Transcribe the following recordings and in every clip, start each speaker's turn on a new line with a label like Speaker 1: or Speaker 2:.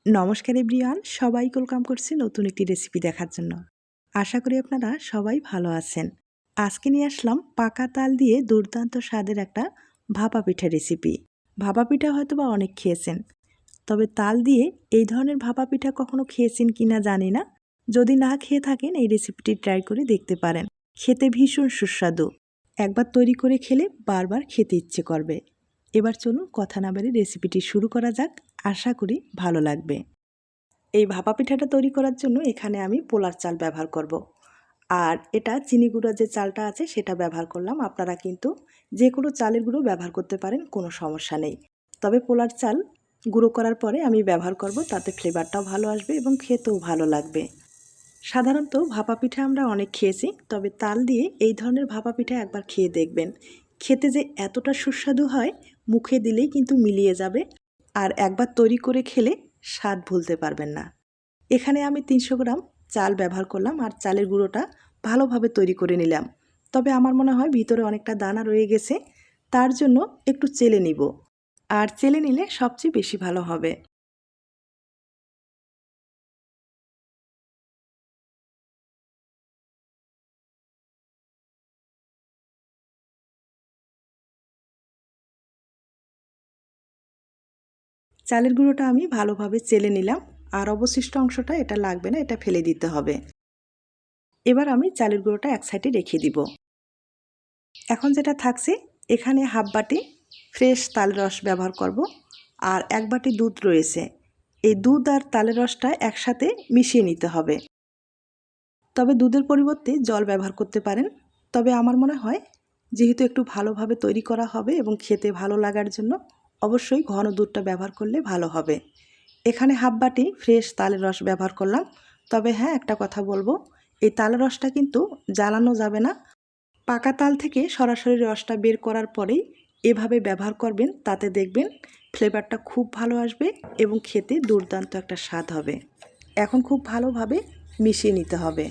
Speaker 1: নমস্কার এভরিওয়ান, সবাইকে ওয়েলকাম করছি নতুন একটি রেসিপি দেখার জন্য। আশা করি আপনারা সবাই ভালো আছেন। আজকে নিয়ে আসলাম পাকা তাল দিয়ে দুর্দান্ত স্বাদের একটা ভাপা পিঠা রেসিপি। ভাপা পিঠা হয়তো বা অনেক খেয়েছেন, তবে তাল দিয়ে এই ধরনের ভাপা পিঠা কখনো খেয়েছেন কিনা জানি না। যদি না খেয়ে থাকেন এই রেসিপিটি ট্রাই করে দেখতে পারেন। খেতে ভীষণ সুস্বাদু, একবার তৈরি করে খেলে বারবার খেতে ইচ্ছে করবে। এবার চলুন কথা না বাড়িয়ে রেসিপিটি শুরু করা যাক। আশা করি ভালো লাগবে। এই ভাপা পিঠাটা তৈরি করার জন্য এখানে আমি পোলার চাল ব্যবহার করব। আর এটা চিনি গুঁড়া যে চালটা আছে সেটা ব্যবহার করলাম। আপনারা কিন্তু যে কোনো চালের গুঁড়ো ব্যবহার করতে পারেন, কোনো সমস্যা নেই। তবে পোলার চাল গুঁড়ো করার পরে আমি ব্যবহার করব, তাতে ফ্লেভারটাও ভালো আসবে এবং খেতেও ভালো লাগবে। সাধারণত ভাপা পিঠা আমরা অনেক খেয়েছি, তবে তাল দিয়ে এই ধরনের ভাপা পিঠা একবার খেয়ে দেখবেন। খেতে যে এতটা সুস্বাদু হয়, মুখে দিলেই কিন্তু মিলিয়ে যাবে। আর একবার তৈরি করে খেলে স্বাদ ভুলতে পারবেন না। এখানে আমি 300 গ্রাম চাল ব্যবহার করলাম আর চালের গুঁড়োটা ভালোভাবে তৈরি করে নিলাম। তবে আমার মনে হয় ভিতরে অনেকটা দানা রয়ে গেছে, তার জন্য একটু চেলে নিব। আর চেলে নিলে সবচেয়ে বেশি ভালো হবে। চালের গুঁড়োটা আমি ভালোভাবে চেলে নিলাম। আর অবশিষ্ট অংশটা এটা লাগবে না, এটা ফেলে দিতে হবে। এবার আমি চালের গুঁড়োটা এক সাইডে রেখে দিব। এখন যেটা থাকছে, এখানে হাফ বাটি ফ্রেশ তালের রস ব্যবহার করব। আর এক বাটি দুধ রয়েছে। এই দুধ আর তালের রসটা একসাথে মিশিয়ে নিতে হবে। তবে দুধের পরিবর্তে জল ব্যবহার করতে পারেন। তবে আমার মনে হয় যেহেতু একটু ভালোভাবে তৈরি করা হবে এবং খেতে ভালো লাগার জন্য অবশ্যই ঘন দুধটা ব্যবহার করলে ভালো হবে। এখানে হাফ বাটি ফ্রেশ তালের রস ব্যবহার করলাম। তবে হ্যাঁ, একটা কথা বলবো, এই তালের রসটা কিন্তু জ্বালানো যাবে না। পাকা তাল থেকে সরাসরি রসটা বের করার পরেই এভাবে ব্যবহার করবেন, তাতে দেখবেন ফ্লেভারটা খুব ভালো আসবে এবং খেতে দুর্দান্ত একটা স্বাদ হবে। এখন খুব ভালোভাবে মিশিয়ে নিতে হবে।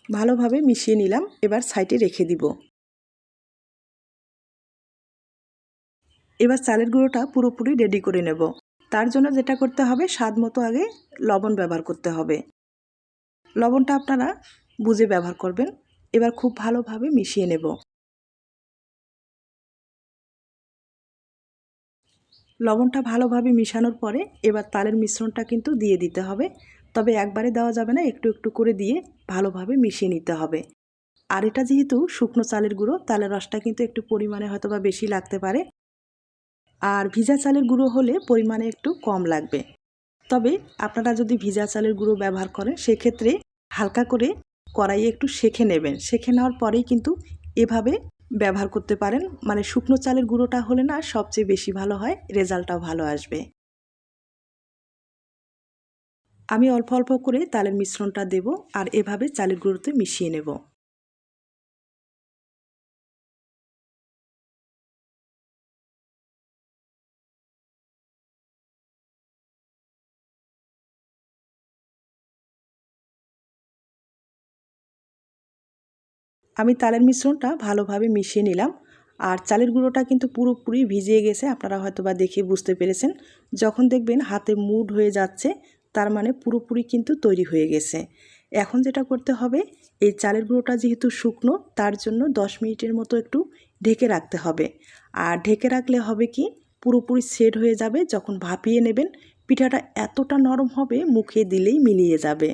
Speaker 1: ভালোভাবে মিশিয়ে নিলাম, এবার সাইডে রেখে দিব। এবার চালের গুঁড়োটা পুরোপুরি রেডি করে নেব। তার জন্য যেটা করতে হবে, স্বাদ মতো আগে লবণ ব্যবহার করতে হবে। লবণটা আপনারা বুঝে ব্যবহার করবেন। এবার খুব ভালোভাবে মিশিয়ে নেব। লবণটা ভালোভাবে মিশানোর পরে এবার তালের মিশ্রণটা কিন্তু দিয়ে দিতে হবে। তবে একবারে দেওয়া যাবে না, একটু একটু করে দিয়ে ভালোভাবে মিশিয়ে নিতে হবে। আর এটা যেহেতু শুকনো চালের গুঁড়ো, তালের রসটা কিন্তু একটু পরিমাণে হয়তো বা বেশি লাগতে পারে। আর ভিজা চালের গুঁড়ো হলে পরিমাণে একটু কম লাগবে। তবে আপনারা যদি ভিজা চালের গুঁড়ো ব্যবহার করেন, সেক্ষেত্রে হালকা করে কড়াইয়ে একটু সেঁকে নেবেন। সেঁকে নেওয়ার পরেই কিন্তু এভাবে ব্যবহার করতে পারেন। মানে শুকনো চালের গুঁড়োটা হলে না সবচেয়ে বেশি ভালো হয়, রেজাল্টটাও ভালো আসবে। আমি অল্প অল্প করে তালের মিশ্রণটা দেব আর এভাবে চালের গুঁড়োতে মিশিয়ে নেব। আমি তালের মিশ্রণটা ভালোভাবে মিশিয়ে নিলাম। আর চালের গুঁড়োটা কিন্তু পুরোপুরি ভিজিয়ে গেছে, আপনারা হয়তো বা দেখে বুঝতে পেরেছেন। যখন দেখবেন হাতে মুড হয়ে যাচ্ছে, তার মানে পুরোপুরি কিন্তু তৈরি হয়ে গেছে। এখন যেটা করতে হবে, এই চালের গুঁড়োটা যেহেতু শুকনো, তার জন্য 10 মিনিটের মতো একটু ঢেকে রাখতে হবে। আর ঢেকে রাখলে হবে কি, পুরোপুরি সেট হয়ে যাবে। যখন ভাপিয়ে নেবেন, পিঠাটা এতটা নরম হবে, মুখে দিলেই মিলিয়ে যাবে।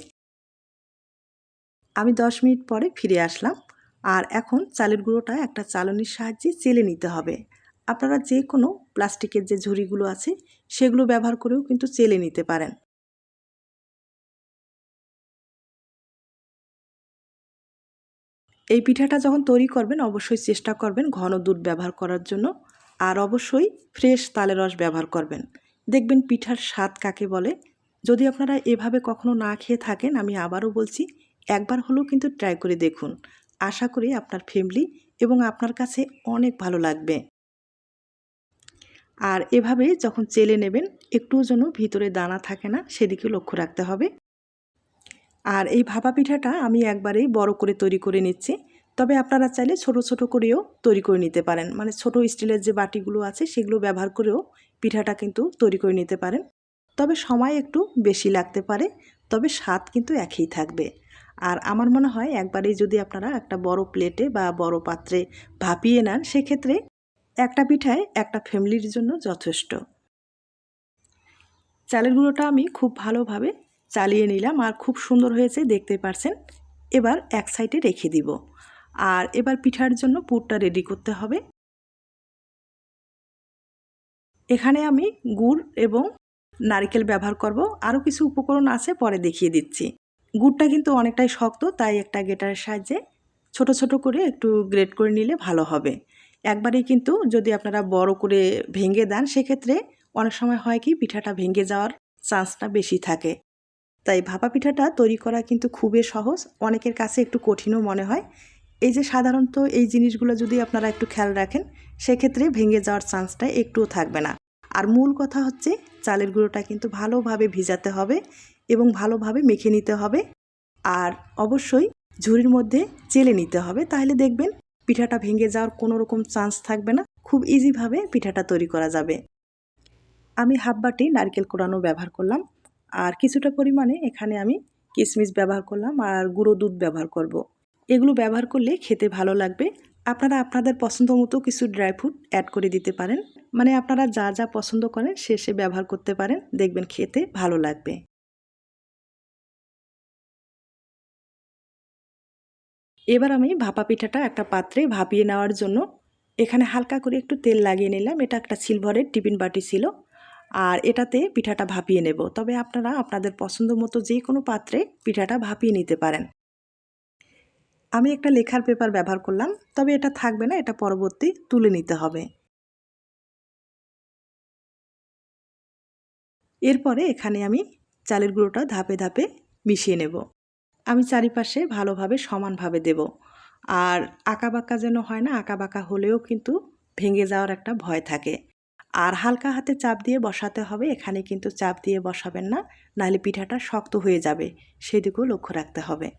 Speaker 1: আমি 10 মিনিট পরে ফিরে আসলাম। আর এখন চালের গুঁড়োটা একটা চালনির সাহায্যে চেলে নিতে হবে। আপনারা যে কোনো প্লাস্টিকের যে ঝুড়িগুলো আছে সেগুলো ব্যবহার করেও কিন্তু চেলে নিতে পারেন। এই পিঠাটা যখন তৈরি করবেন অবশ্যই চেষ্টা করবেন ঘন দুধ ব্যবহার করার জন্য। আর অবশ্যই ফ্রেশ তালের রস ব্যবহার করবেন। দেখবেন পিঠার স্বাদ কাকে বলে। যদি আপনারা এভাবে কখনো না খেয়ে থাকেন, আমি আবারও বলছি, একবার হলেও কিন্তু ট্রাই করে দেখুন। আশা করি আপনার ফ্যামিলি এবং আপনার কাছে অনেক ভালো লাগবে। আর এভাবে যখন চেলে নেবেন একটুও যেন ভিতরে দানা থাকে না সেদিকে লক্ষ্য রাখতে হবে। আর এই ভাপা পিঠাটা আমি একবারেই বড় করে তৈরি করে নিচ্ছি, তবে আপনারা চাইলে ছোট ছোট করেও তৈরি করে নিতে পারেন, মানে ছোট স্টিলের যে বাটিগুলো আছে সেগুলো ব্যবহার করেও পিঠাটা কিন্তু তৈরি করে নিতে পারেন। তবে সময় একটু বেশি লাগতে পারে, তবে স্বাদ কিন্তু একই থাকবে। আর আমার মনে হয় একবারেই যদি আপনারা একটা বড় প্লেটে বা বড় পাত্রে ভাপিয়ে নেন সেক্ষেত্রে একটা পিঠায় একটা ফ্যামিলির জন্য যথেষ্ট। চালের গুঁড়োটা আমি খুব ভালোভাবে চালিয়ে নিলাম আর খুব সুন্দর হয়েছে দেখতে পারছেন। এবার এক সাইডে রেখে দিব। আর এবার পিঠার জন্য পুরটা রেডি করতে হবে। এখানে আমি গুড় এবং নারকেল ব্যবহার করব, আরও কিছু উপকরণ আছে পরে দেখিয়ে দিচ্ছি। গুড়টা কিন্তু অনেকটাই শক্ত, তাই একটা গ্রেটারের সাহায্যে ছোট ছোট করে একটু গ্রেট করে নিলে ভালো হবে। একবারেই কিন্তু যদি আপনারা বড় করে ভেঙে দেন সেক্ষেত্রে অনেক সময় হয় কি পিঠাটা ভেঙে যাওয়ার চান্সটা বেশি থাকে। তাই ভাপা পিঠাটা তৈরি করা কিন্তু খুবই সহজ, অনেকের কাছে একটু কঠিনও মনে হয়। এই যে সাধারণত এই জিনিসগুলো যদি আপনারা একটু খেয়াল রাখেন সেক্ষেত্রে ভেঙে যাওয়ার চান্সটা একটুও থাকবে না। আর মূল কথা হচ্ছে চালের গুঁড়োটা কিন্তু ভালোভাবে ভিজাতে হবে এবং ভালোভাবে মেখে নিতে হবে। আর অবশ্যই ঝুড়ির মধ্যে চেলে নিতে হবে, তাহলে দেখবেন পিঠাটা ভেঙে যাওয়ার কোনো রকম চান্স থাকবে না, খুব ইজিভাবে পিঠাটা তৈরি করা যাবে। আমি হাফ বাটি নারকেল কোড়ানো ব্যবহার করলাম, আর কিছুটা পরিমাণে এখানে আমি কিশমিশ ব্যবহার করলাম আর গুঁড়ো দুধ ব্যবহার করব। এগুলো ব্যবহার করলে খেতে ভালো লাগবে। আপনারা আপনাদের পছন্দ মতো কিছু ড্রাই ফ্রুট অ্যাড করে দিতে পারেন, মানে আপনারা যা যা পছন্দ করেন সে ব্যবহার করতে পারেন, দেখবেন খেতে ভালো লাগবে। এবার আমি ভাপা পিঠাটা একটা পাত্রে ভাপিয়ে নেওয়ার জন্য এখানে হালকা করে একটু তেল লাগিয়ে নিলাম। এটা একটা সিলভারের টিফিন বাটি ছিল, আর এটাতে পিঠাটা ভাপিয়ে নেব। তবে আপনারা আপনাদের পছন্দ মতো যে কোনো পাত্রে পিঠাটা ভাপিয়ে নিতে পারেন। আমি একটা লেখার পেপার ব্যবহার করলাম, তবে এটা থাকবে না, এটা পরবর্তী তুলে নিতে হবে। এরপরে এখানে আমি চালের গুঁড়োটা ধাপে ধাপে মিশিয়ে নেব। আমি চারিপাশে ভালোভাবে সমানভাবে দেব। আর আঁকাবাঁকা যেন হয় না, আঁকাবাঁকা হলেও কিন্তু ভেঙে যাওয়ার একটা ভয় থাকে। আর হালকা হাতে চাপ দিয়ে বসাতে হবে, এখানে কিন্তু চাপ দিয়ে বসাবেন না, নাহলে পিঠাটা শক্ত হয়ে যাবে, সেদিকেও লক্ষ্য রাখতে হবে।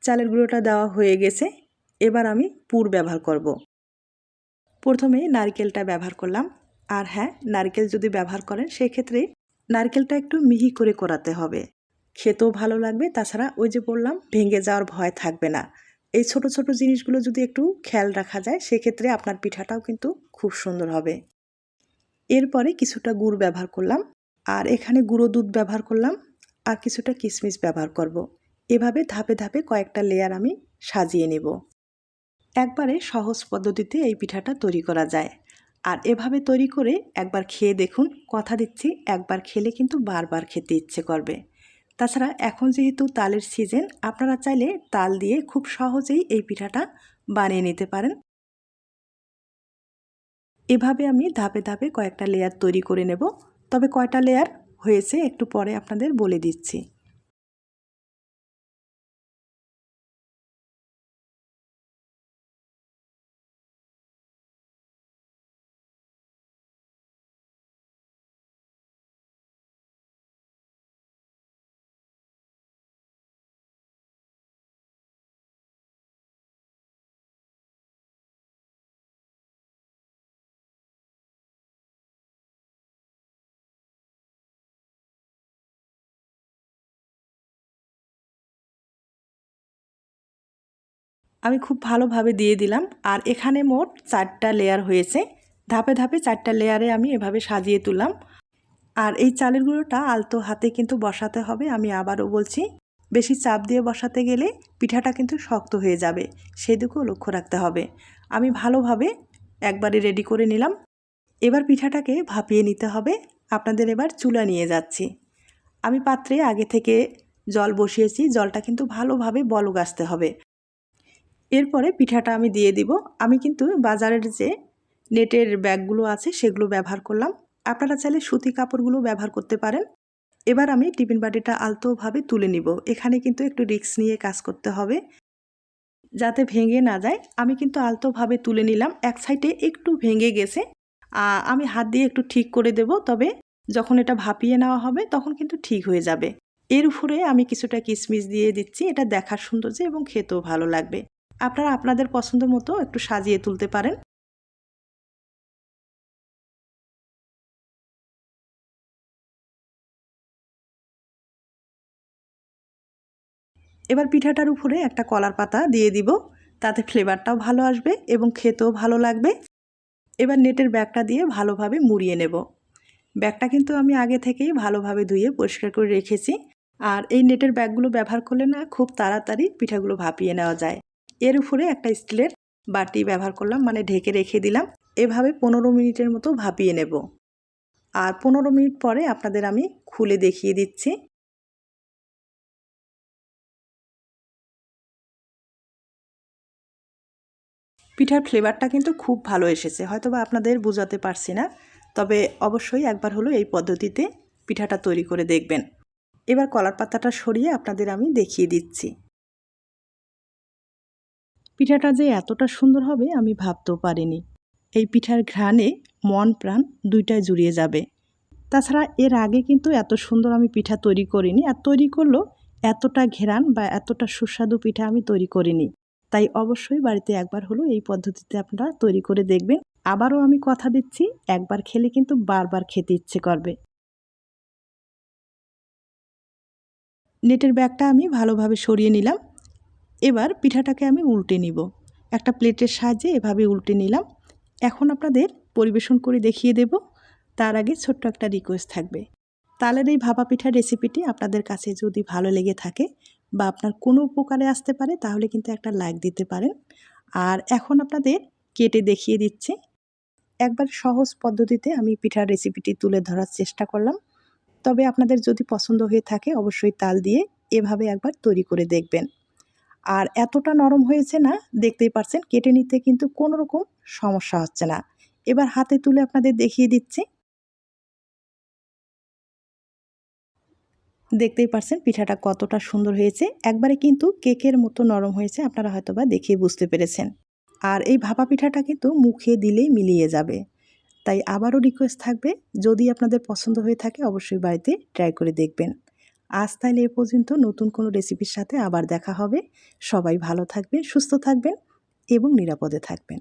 Speaker 1: চালের গুঁড়োটা দেওয়া হয়ে গেছে, এবার আমি পুর ব্যবহার করব। প্রথমে নারকেলটা ব্যবহার করলাম। আর হ্যাঁ, নারকেল যদি ব্যবহার করেন সেক্ষেত্রে নারকেলটা একটু মিহি করে কোরাতে হবে, খেতেও ভালো লাগবে। তাছাড়া ওই যে বললাম ভেঙে যাওয়ার ভয় থাকবে না। এই ছোট ছোট জিনিসগুলো যদি একটু খেয়াল রাখা যায় সেক্ষেত্রে আপনার পিঠাটাও কিন্তু খুব সুন্দর হবে। এরপরে কিছুটা গুড় ব্যবহার করলাম, আর এখানে গুঁড়ো দুধ ব্যবহার করলাম, আর কিছুটা কিশমিশ ব্যবহার করব। এভাবে ধাপে ধাপে কয়েকটা লেয়ার আমি সাজিয়ে নেব। একবারে সহজ পদ্ধতিতে এই পিঠাটা তৈরি করা যায়। আর এভাবে তৈরি করে একবার খেয়ে দেখুন, কথা দিচ্ছি একবার খেলে কিন্তু বারবার খেতে ইচ্ছে করবে। তাছাড়া এখন যেহেতু তালের সিজন, আপনারা চাইলে তাল দিয়ে খুব সহজেই এই পিঠাটা বানিয়ে নিতে পারেন। এভাবে আমি ধাপে ধাপে কয়েকটা লেয়ার তৈরি করে নেব, তবে কয়টা লেয়ার হয়েছে একটু পরে আপনাদের বলে দিচ্ছি। আমি খুব ভালোভাবে দিয়ে দিলাম, আর এখানে মোট 4টা লেয়ার হয়েছে। ধাপে ধাপে 4টা লেয়ারে আমি এভাবে সাজিয়ে তুললাম। আর এই চালের গুঁড়োটা আলতো হাতে কিন্তু বসাতে হবে, আমি আবারও বলছি। বেশি চাপ দিয়ে বসাতে গেলে পিঠাটা কিন্তু শক্ত হয়ে যাবে, সেদিকেও লক্ষ্য রাখতে হবে। আমি ভালোভাবে একবারে রেডি করে নিলাম। এবার পিঠাটাকে ভাপিয়ে নিতে হবে। আপনাদের এবার চুলা নিয়ে যাচ্ছি। আমি পাত্রে আগে থেকে জল বসিয়েছি, জলটা কিন্তু ভালোভাবে বলক আসতে হবে। এরপরে পিঠাটা আমি দিয়ে দিব। আমি কিন্তু বাজারের যে নেটের ব্যাগগুলো আছে সেগুলো ব্যবহার করলাম, আপনারা চাইলে সুতি কাপড়গুলো ব্যবহার করতে পারেন। এবার আমি টিফিন বাটিটা আলতোভাবে তুলে নিব। এখানে কিন্তু একটু রিস্ক নিয়ে কাজ করতে হবে। যাতে ভেঙে না যায় আমি কিন্তু আলতোভাবে তুলে নিলাম। এক সাইডে একটু ভেঙে গেছে, আমি হাত দিয়ে একটু ঠিক করে দেব, তবে যখন এটা ভাপিয়ে নেওয়া হবে তখন কিন্তু ঠিক হয়ে যাবে। এর উপরে আমি কিছুটা কিশমিশ দিয়ে দিচ্ছি, এটা দেখার সৌন্দর্য এবং খেতেও ভালো লাগবে। আপনারা আপনাদের পছন্দ মতো একটু সাজিয়ে তুলতে পারেন। এবার পিঠাটার উপরে একটা কলার পাতা দিয়ে দিব, তাতে ফ্লেভারটাও ভালো আসবে এবং খেতেও ভালো লাগবে। এবার নেটের ব্যাগটা দিয়ে ভালোভাবে মুড়িয়ে নেব। ব্যাগটা কিন্তু আমি আগে থেকেই ভালোভাবে ধুয়ে পরিষ্কার করে রেখেছি। আর এই নেটের ব্যাগগুলো ব্যবহার করলে না খুব তাড়াতাড়ি পিঠাগুলো ভাপিয়ে নেওয়া যায়। এর উপরে একটা স্টিলের বাটি ব্যবহার করলাম, মানে ঢেকে রেখে দিলাম। এভাবে 15 মিনিটের মতো ভাপিয়ে নেব। আর 15 মিনিট পরে আপনাদের আমি খুলে দেখিয়ে দিচ্ছি। পিঠার ফ্লেভারটা কিন্তু খুব ভালো এসেছে, হয়তোবা আপনাদের বোঝাতে পারছি না, তবে অবশ্যই একবার হলো এই পদ্ধতিতে পিঠাটা তৈরি করে দেখবেন। এবার কলার পাতাটা সরিয়ে আপনাদের আমি দেখিয়ে দিচ্ছি। পিঠাটা যে এতটা সুন্দর হবে আমি ভাবতেও পারিনি। এই পিঠার ঘ্রাণে মন প্রাণ দুইটাই জুড়িয়ে যাবে। তাছাড়া এর আগে কিন্তু এত সুন্দর আমি পিঠা তৈরি করিনি, আর তৈরি করলেও এতটা ঘ্রাণ বা এতটা সুস্বাদু পিঠা আমি তৈরি করিনি। তাই অবশ্যই বাড়িতে একবার হলো এই পদ্ধতিতে আপনারা তৈরি করে দেখবেন। আবারও আমি কথা দিচ্ছি, একবার খেলে কিন্তু বারবার খেতে ইচ্ছে করবে। নেটের ব্যাগটা আমি ভালোভাবে সরিয়ে নিলাম। এবার পিঠাটাকে আমি উল্টে নিব। একটা প্লেটের সাহায্যে এভাবে উল্টে নিলাম। এখন আপনাদের পরিবেশন করে দেখিয়ে দেব। তার আগে ছোট্ট একটা রিকোয়েস্ট থাকবে। তালের এই ভাপা পিঠার রেসিপিটি আপনাদের কাছে যদি ভালো লেগে থাকে বা আপনার কোনো উপকারে আসতে পারে, তাহলে কিন্তু একটা লাইক দিতে পারেন। আর এখন আপনাদের কেটে দেখিয়ে দিচ্ছি। একবার সহজ পদ্ধতিতে আমি পিঠার রেসিপিটি তুলে ধরার চেষ্টা করলাম। তবে আপনাদের যদি পছন্দ হয়ে থাকে অবশ্যই তাল দিয়ে এভাবে একবার তৈরি করে দেখবেন। আর এতটা নরম হয়েছে না, দেখতেই পাচ্ছেন কেটে নিতে কিন্তু কোনো রকম সমস্যা হচ্ছে না। এবার হাতে তুলে আপনাদের দেখিয়ে দিচ্ছি। দেখতেই পাচ্ছেন পিঠাটা কতটা সুন্দর হয়েছে, একবারে কিন্তু কেকের মতো নরম হয়েছে, আপনারা হয়তোবা দেখেই বুঝতে পেরেছেন। আর এই ভাপা পিঠাটা কিন্তু মুখে দিলেই মিলিয়ে যাবে। তাই আবারও রিকোয়েস্ট থাকবে, যদি আপনাদের পছন্দ হয়ে থাকে অবশ্যই বাড়িতে ট্রাই করে দেখবেন। আজ তাহলে এ পর্যন্ত, নতুন কোনো রেসিপির সাথে আবার দেখা হবে। সবাই ভালো থাকবেন, সুস্থ থাকবেন এবং নিরাপদে থাকবেন।